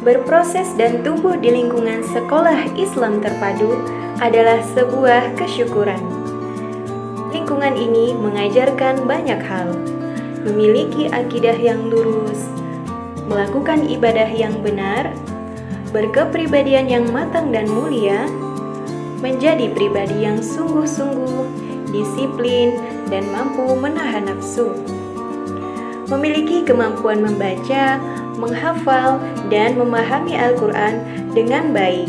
Berproses dan tumbuh di lingkungan sekolah Islam terpadu adalah sebuah kesyukuran. Lingkungan ini mengajarkan banyak hal, memiliki akidah yang lurus, melakukan ibadah yang benar, berkepribadian yang matang dan mulia, menjadi pribadi yang sungguh-sungguh, disiplin, dan mampu menahan nafsu. Memiliki kemampuan membaca, menghafal, dan memahami Al-Quran dengan baik.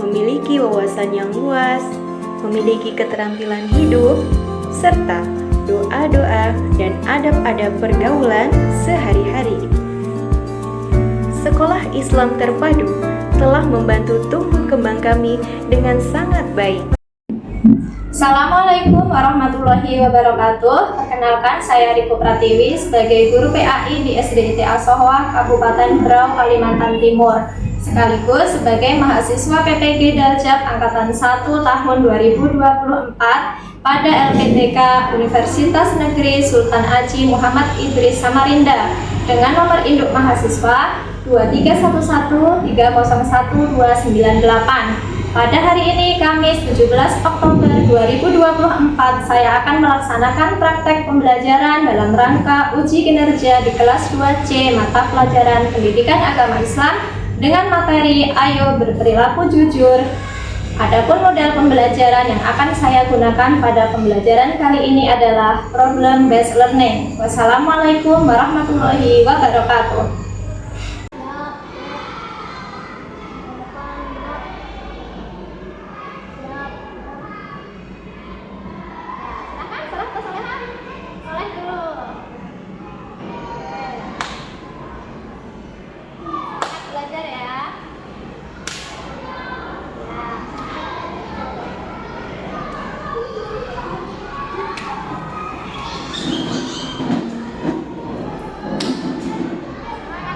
Memiliki wawasan yang luas, memiliki keterampilan hidup, serta doa-doa dan adab-adab pergaulan sehari-hari. Sekolah Islam terpadu telah membantu tumbuh kembang kami dengan sangat baik. Assalamualaikum warahmatullahi wabarakatuh. Perkenalkan, saya Riko Pratiwi sebagai guru PAI di SDIT Al-Sohwa, Kabupaten Berau, Kalimantan Timur, sekaligus sebagai mahasiswa PPG Daljab Angkatan 1 tahun 2024 pada LPTK Universitas Negeri Sultan Haji Muhammad Idris Samarinda dengan nomor induk mahasiswa 23113010298. Pada hari ini, Kamis 17 Oktober 2024, saya akan melaksanakan praktek pembelajaran dalam rangka uji kinerja di kelas 2C mata pelajaran Pendidikan Agama Islam dengan materi Ayo Berperilaku Jujur. Adapun model pembelajaran yang akan saya gunakan pada pembelajaran kali ini adalah Problem Based Learning. Wassalamualaikum warahmatullahi wabarakatuh. Belajar ya. Semangat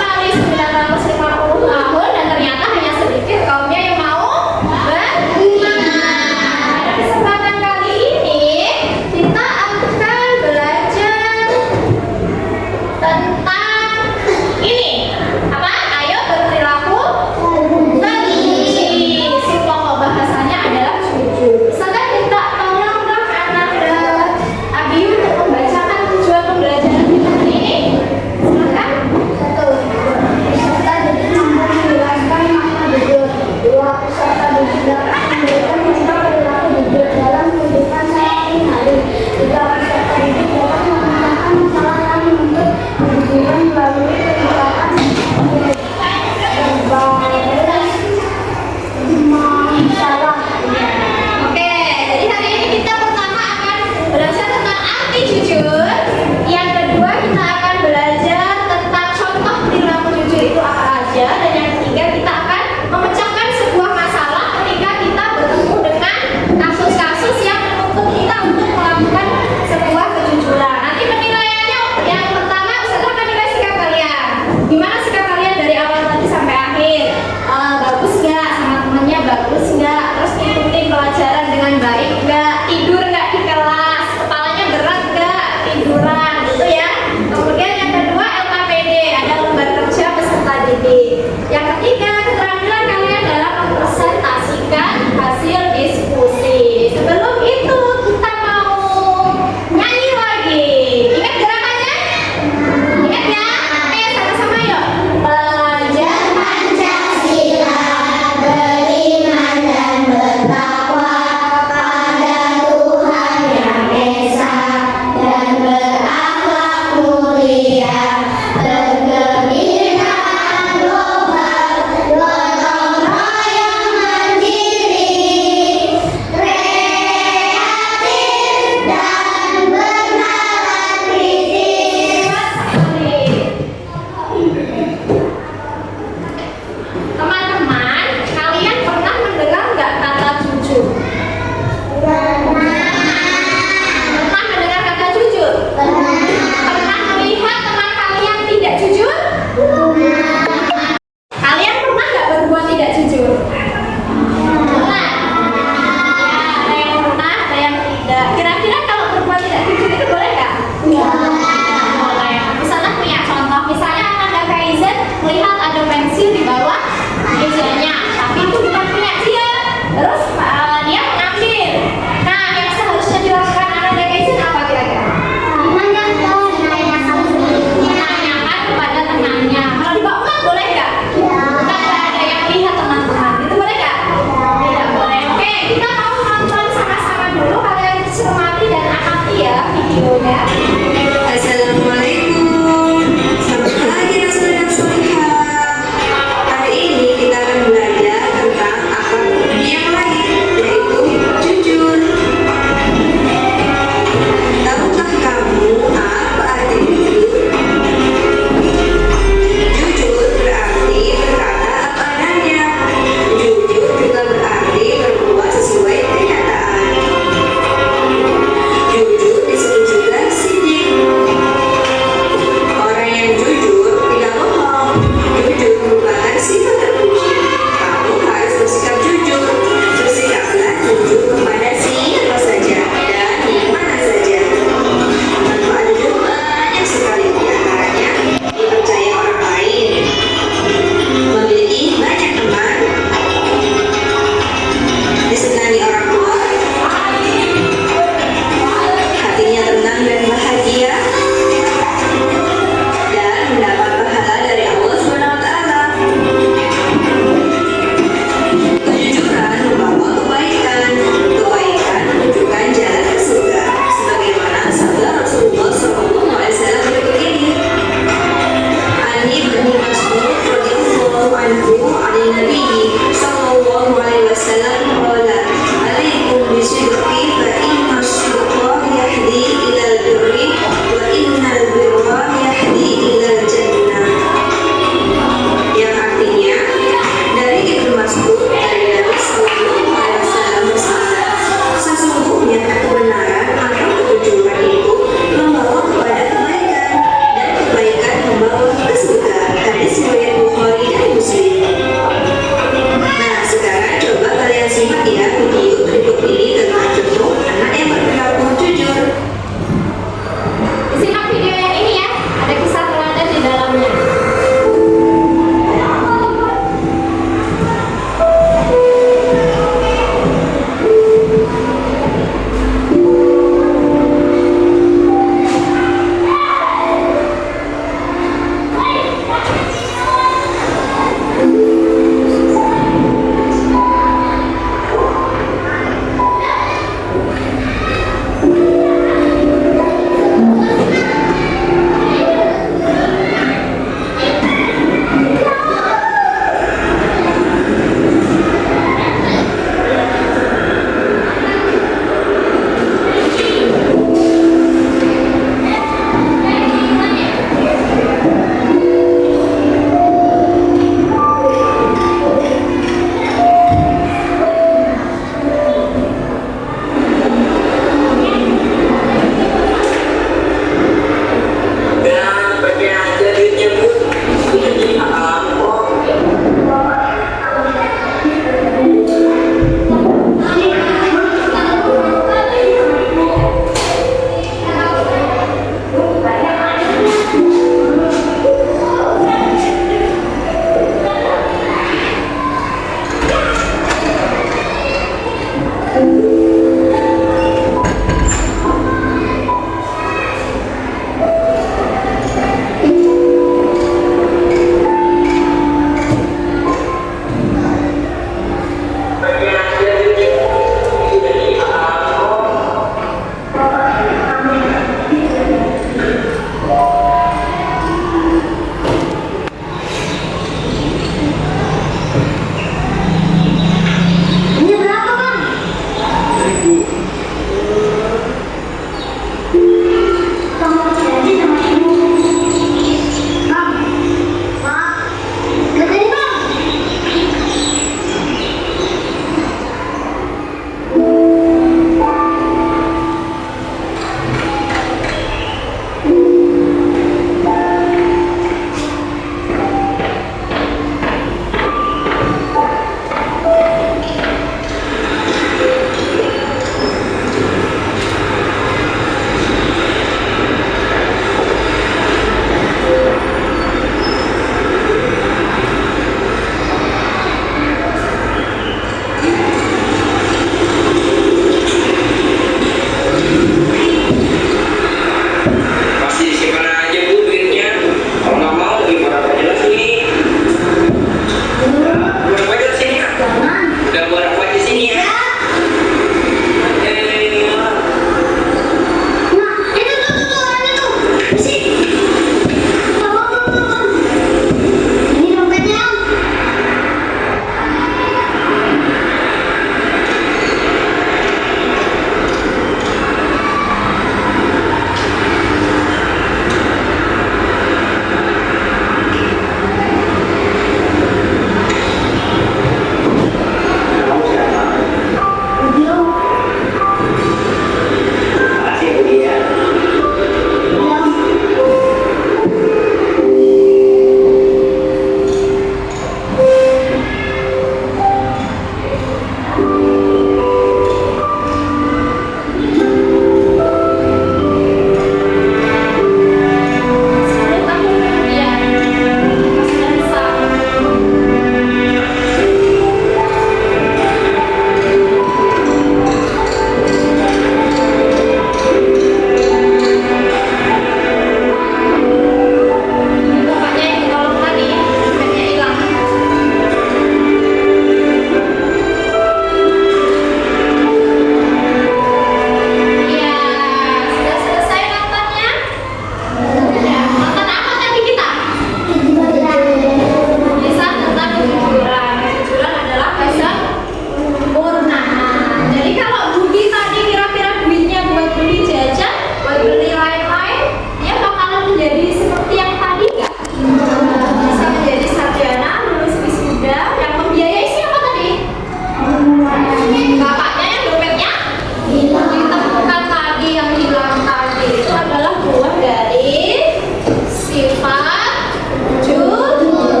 sifat jujur.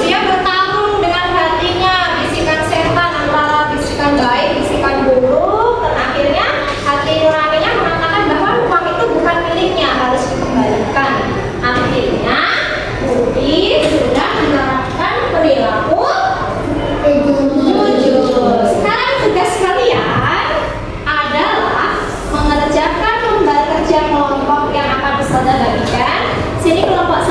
Dia bertarung dengan hatinya, bisikan setan antara bisikan baik, bisikan buruk, dan akhirnya hati nuraninya mengatakan bahwa uang itu bukan miliknya, harus dikembalikan. Akhirnya Budi sudah menerapkan perilaku jujur. Sekarang tugas kalian adalah mengerjakan lembar kerja kelompok yang akan Ustazah bagikan. Sini kelompok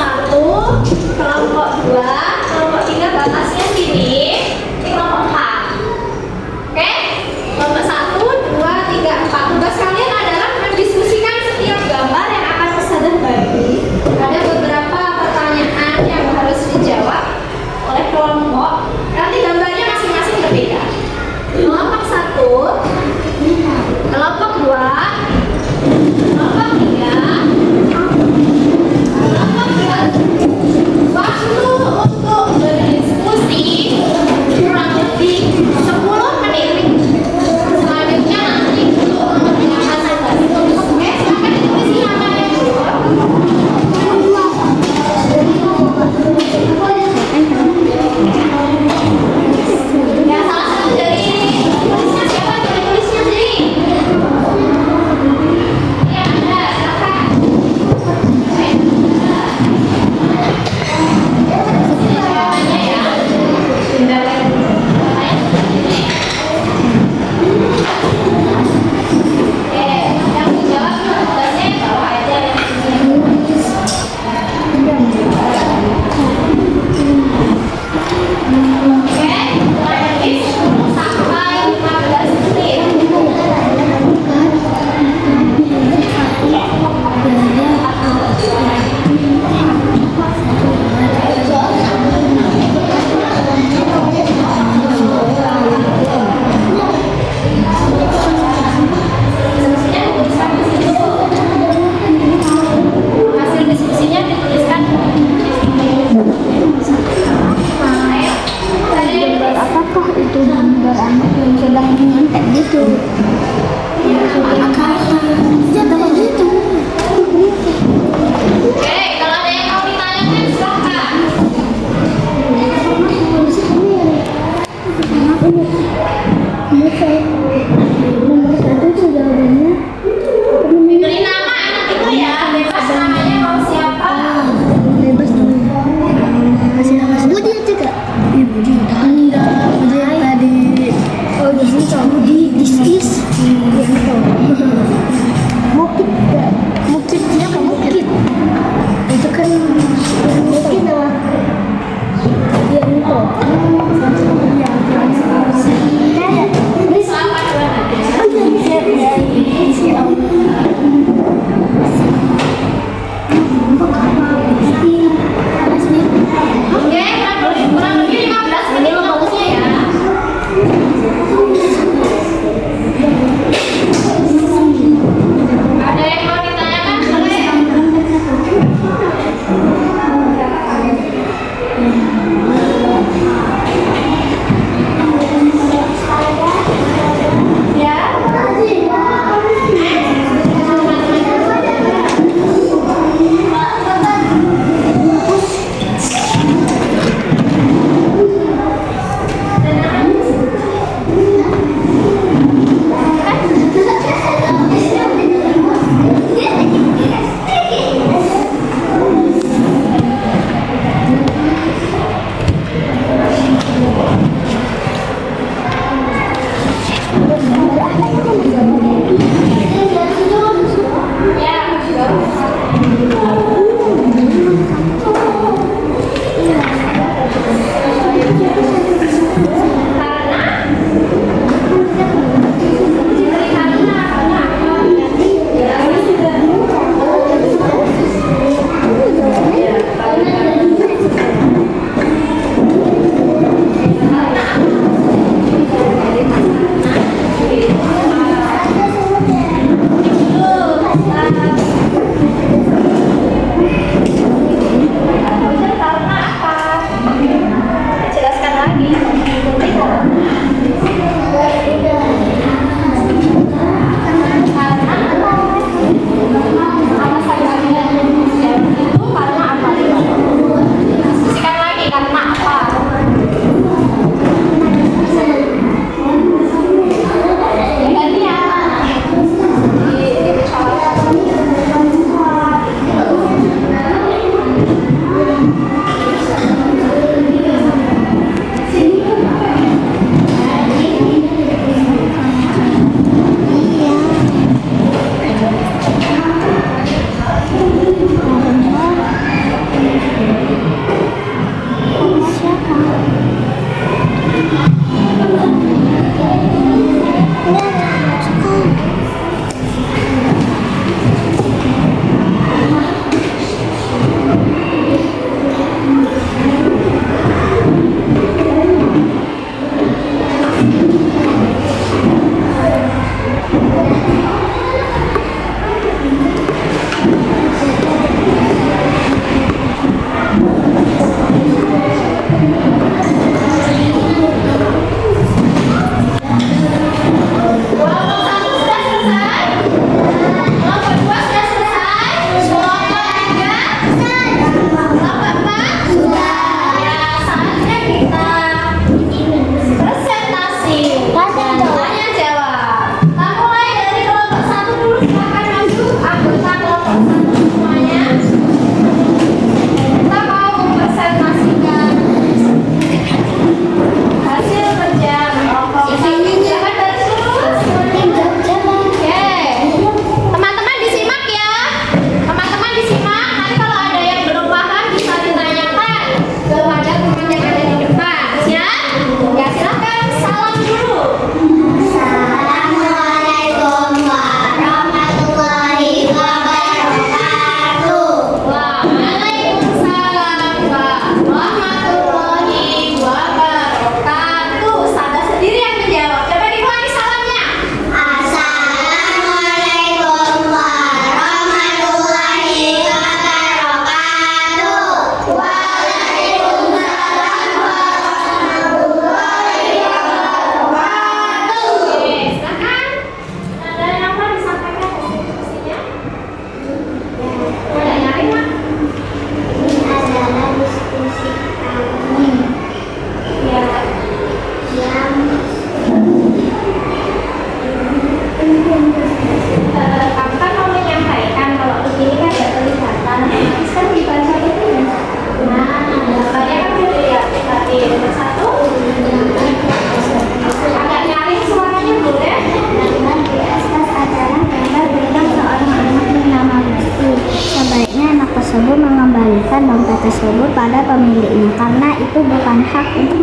mengembalikan dompet tersebut pada pemiliknya karena itu bukan hak untuk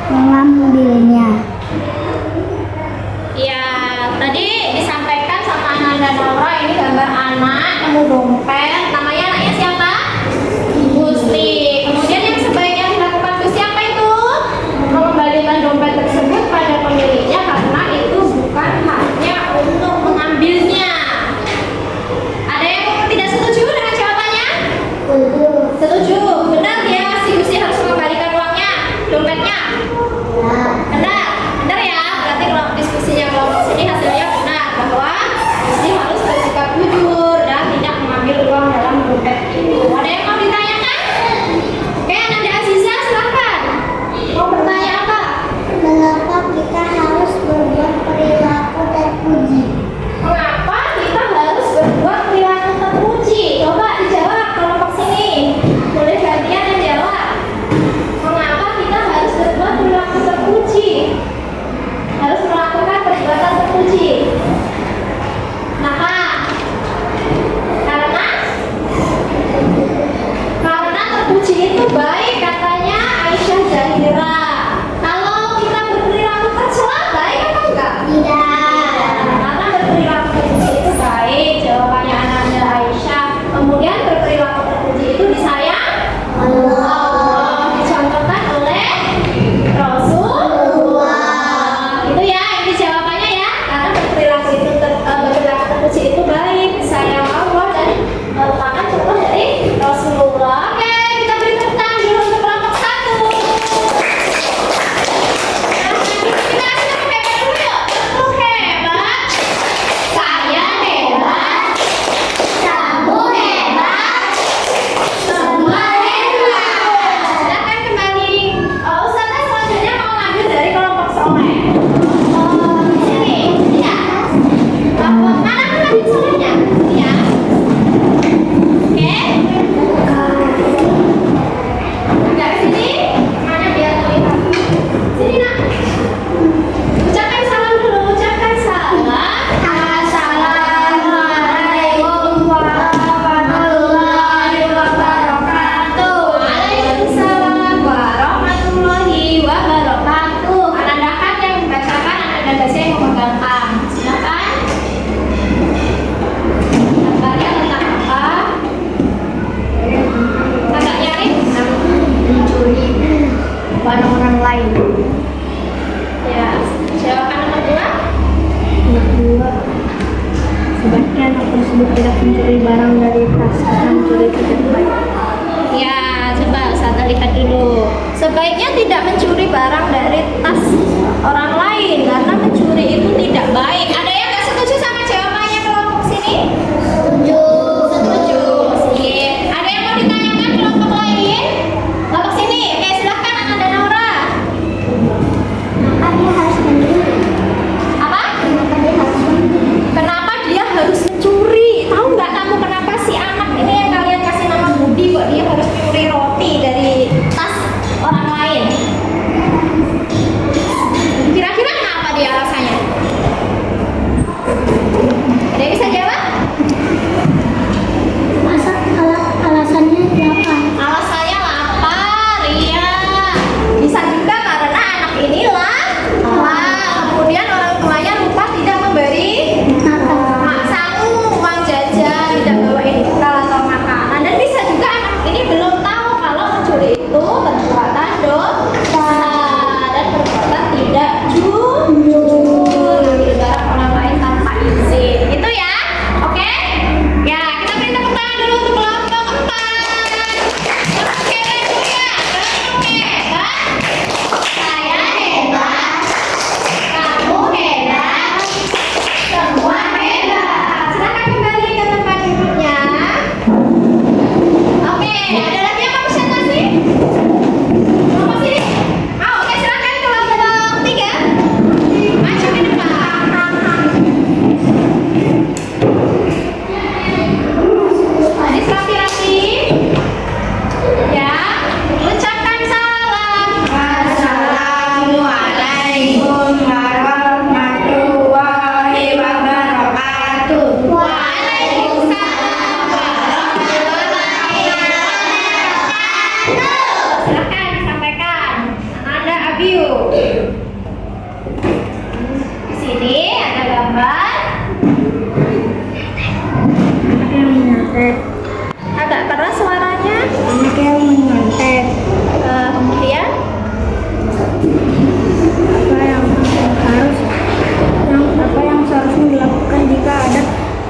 mengambilnya. Ya, tadi disampaikan sama Ananda Naura, ini gambar anak nemu dompet. Namanya anaknya siapa? Gusti. Kemudian yang sebaiknya dilakukan Gusti apa itu? Mengembalikan dompet tersebut pada pemiliknya karena itu bukan haknya untuk mengambilnya. Ada yang tidak setuju dengan jawabannya? Setuju. Benar ya, si Gusti harus mengembalikan uangnya, dompetnya. Benar, benar ya. Berarti kalau diskusinya kelompok sini hasilnya benar bahwa Gusti harus bersikap jujur dan tidak mengambil uang dalam dompet itu. Ada yang mau ditanyakan? Oke, Ananda Aziza silakan. Mau bertanya apa? Mengapa kita harus berbuat perilaku terpuji? Mengapa kita harus berbuat perilaku terpuji? Coba dijawab kelompok sini. Boleh gantian yang jawab. Mengapa kita harus berbuat perilaku terpuji? Harus melakukan perbuatan terpuji. Kenapa? Karena terpuji itu baik katanya Aisyah Zahira. Kalau kita berperilaku tercela baik apa enggak? Tidak. Karena berperilaku terpuji itu baik, jawabannya Ananda Aisyah. Kemudian berperilaku terpuji itu disayang Allah, dicontohkan oleh Rasulullah. Itu ya, ini jawabannya ya. Karena berperilaku terpuji itu baik, disayang Allah dan merupakan contoh dari Rasulullah. Oke, kita beri tepuk tangan dulu untuk kelompok 1. Kita kasih tepuk hebat dulu yuk. Tepuk hebat. Saya hebat. Kamu hebat. Semua hebat. Silakan kembali. Ustazah selanjutnya mau ngambil dari kelompok soleh. Di sini, ya. Mana lagi solehnya? Ya. Oke. Agak ke sini. Mana biar terlihat. Sini nak. Ucapkan salam dulu. Ucapkan salam. Assalamualaikum warahmatullahi wabarakatuh. Waalaikumsalam warahmatullahi wabarakatuh. Ananda kan yang membacakan, Ananda baca yang memegangkan. Silakan. Gambarnya tentang apa? Agak nyaring? Mencuri barang orang lain. Ya. Jawaban nomor 2. Kedua, sebaiknya anak tersebut tidak mencuri barang dari tas karena mencuri tidak baik. Ya, coba Ustazah lihat dulu. Sebaiknya tidak mencuri barang dari tas orang lain karena mencuri itu tidak baik. Ada yang nggak setuju sama jawabannya kelompok sini? Setuju. Setuju. Sip. Ada yang mau ditanyakan kelompok lain? Kelompok sini. Oke, silahkan Ananda Naura. Kenapa dia harus mencuri? Apa? Kenapa dia harus mencuri? Kenapa dia harus mencuri? Tahu nggak kamu kenapa si anak ini yang kalian kasih nama Budi kok dia harus mencuri roti dari tas orang lain?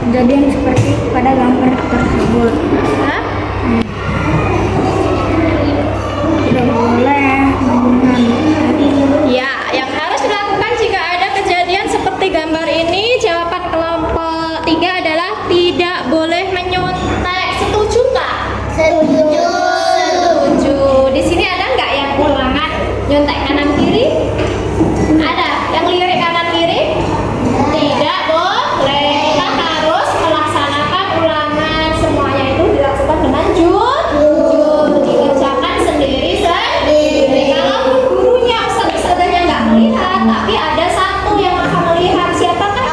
kejadian seperti pada gambar tersebut. Hah? Tidak boleh menggunakan. Ya, yang harus dilakukan jika ada kejadian seperti gambar ini, jawaban kelompok 3 adalah tidak boleh menyontek. Setuju nggak? Setuju. Setuju. Di sini ada nggak yang ulangan nyontek kanan kiri? Ada. Yang lirik kanan kiri? Tidak boleh. Kita harus melaksanakan ulangan. Semuanya itu dilakukan dengan jujur. Dikerjakan sendiri. Kalau gurunya ustadz-ustadznya nggak melihat, tapi ada satu yang maha melihat. Siapakah?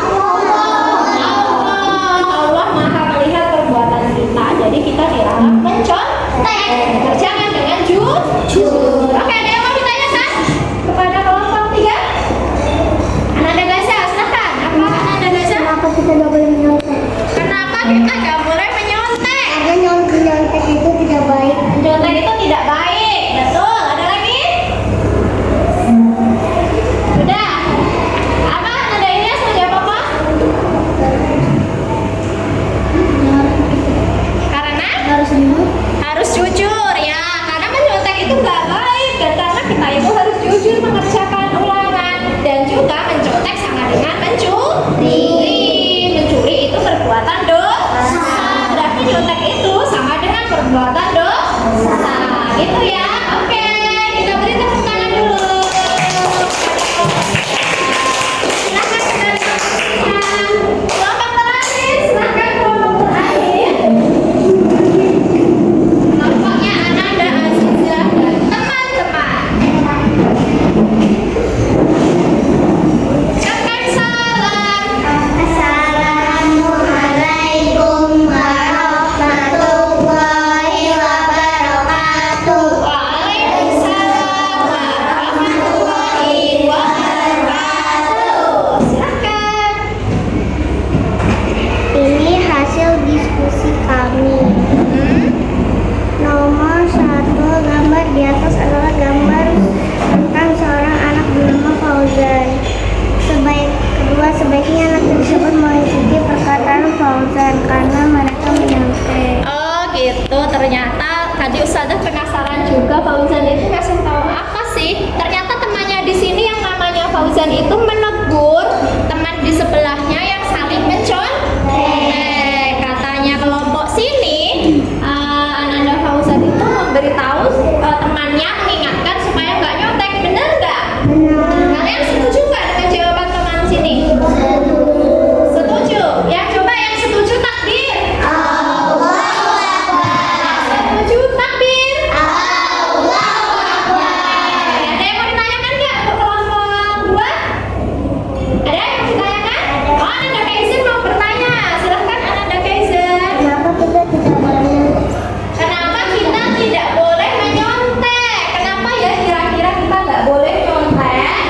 Allah maha melihat perbuatan kita. Jadi kita dilarang mencontek. Kerjakan dengan jujur. Oke, ada yang mau ditanyakan kepada kelompok 3? Ananda Gaza, silakan. Apa Ananda Gaza? Kenapa kita tidak boleh menyontek? Kenapa kita nggak boleh menyontek? Karena nyontek itu tidak baik. Menyontek itu tidak baik. Betul. Ada lagi? Udah. Apa Ananda Ilyas mau jawab apa? Karena Harus jujur. harus jujur ya, karena menyontek itu nggak baik, dan karena kita itu harus jujur mengerjakan ulangan, dan juga mencontek sama dengan mencuri. Mencuri itu perbuatan dosa, berarti nyontek itu sama dengan perbuatan dosa, gitu ya. Oke, kita beri tepuk tangan dulu. Silakan kita kelompok terakhir, silakan kelompok terakhir. Kelompoknya Ananda Aziza dan teman-teman. Ucapkan salam. Assalamualaikum warahmatullahi wabarakatuh. Waalaikumsalam warahmatullahi wabarakatuh. Silakan. Ini hasil diskusi kami. Nomor 1, gambar di atas adalah gambar tentang seorang anak bernama Fauzan. Sebaiknya anak tersebut mengikuti perkataan Fauzan karena mereka menyontek. Oh gitu, ternyata tadi Ustazah penasaran juga Fauzan itu ngasih tahu apa sih? Ternyata temannya di sini yang namanya Fauzan itu menegur teman di sebelahnya yang saling mencontek. Katanya kelompok sini, Ananda Fauzan itu memberitahu temannya, mengingatkan supaya nggak nyontek. Bener nggak? Kalian setuju nggak dengan jawaban teman sini? Setuju? Ya coba yang setuju takbir. Setuju takbir. Ada yang mau ditanyakan nggak untuk kelompok 2? Ada yang mau ditanyakan? Oh, Ananda Kaizen mau bertanya. Silahkan Ananda Kaizen. Kenapa kita tidak boleh Kenapa kita tidak boleh menyontek? Kenapa ya kira-kira kita nggak boleh nyontek?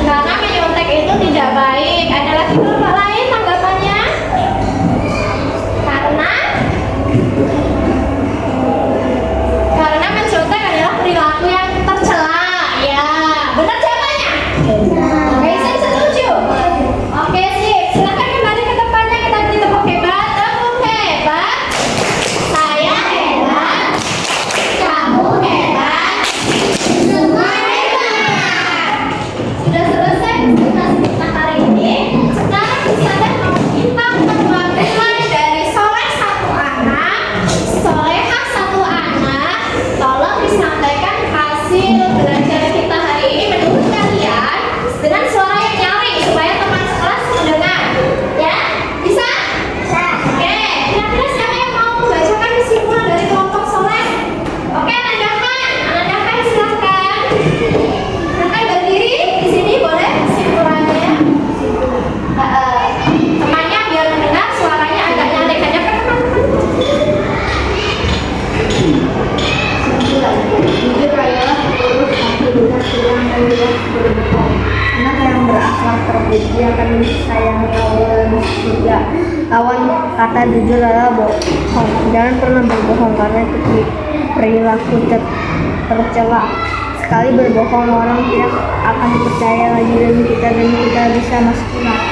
Karena menyontek itu tidak baik. Ada lagi kelompok lain tanggapannya? Karena mencontek adalah perilaku yang tercela. Ya, benar jawabannya? Kaizen setuju? Oke, sip. Silakan kembali ke tempatnya, kita beri tepuk hebat. Tepuk hebat. Saya hebat. Kamu hebat. Semua hebat. Sudah selesai presentasi kita hari ini. Sekarang kita mau minta perwakilan dari Soleh satu anak, Solehah satu anak. Tolong disampaikan hasil belajar kita hari ini menurut kalian dengan suara yang nyaring supaya teman sekelas mendengar. Ya, bisa? Oke, kira-kira siapa yang mau membacakan kesimpulan dari kelompok Soleh? Oke, Ananda silakan. Silakan berdiri di sini, boleh kesimpulannya. Temannya biar mendengar suaranya agak nyaring aja kan jujur adalah urus hati dengan kurang dan jelas berbohong. Anak yang berakhlak terpuji akan disayangi Allah dan surga. Lawan kata jujur adalah bohong. Jangan pernah berbohong karena itu perilaku tercela. Sekali berbohong orang tidak akan percaya lagi dan kita bisa masuk neraka.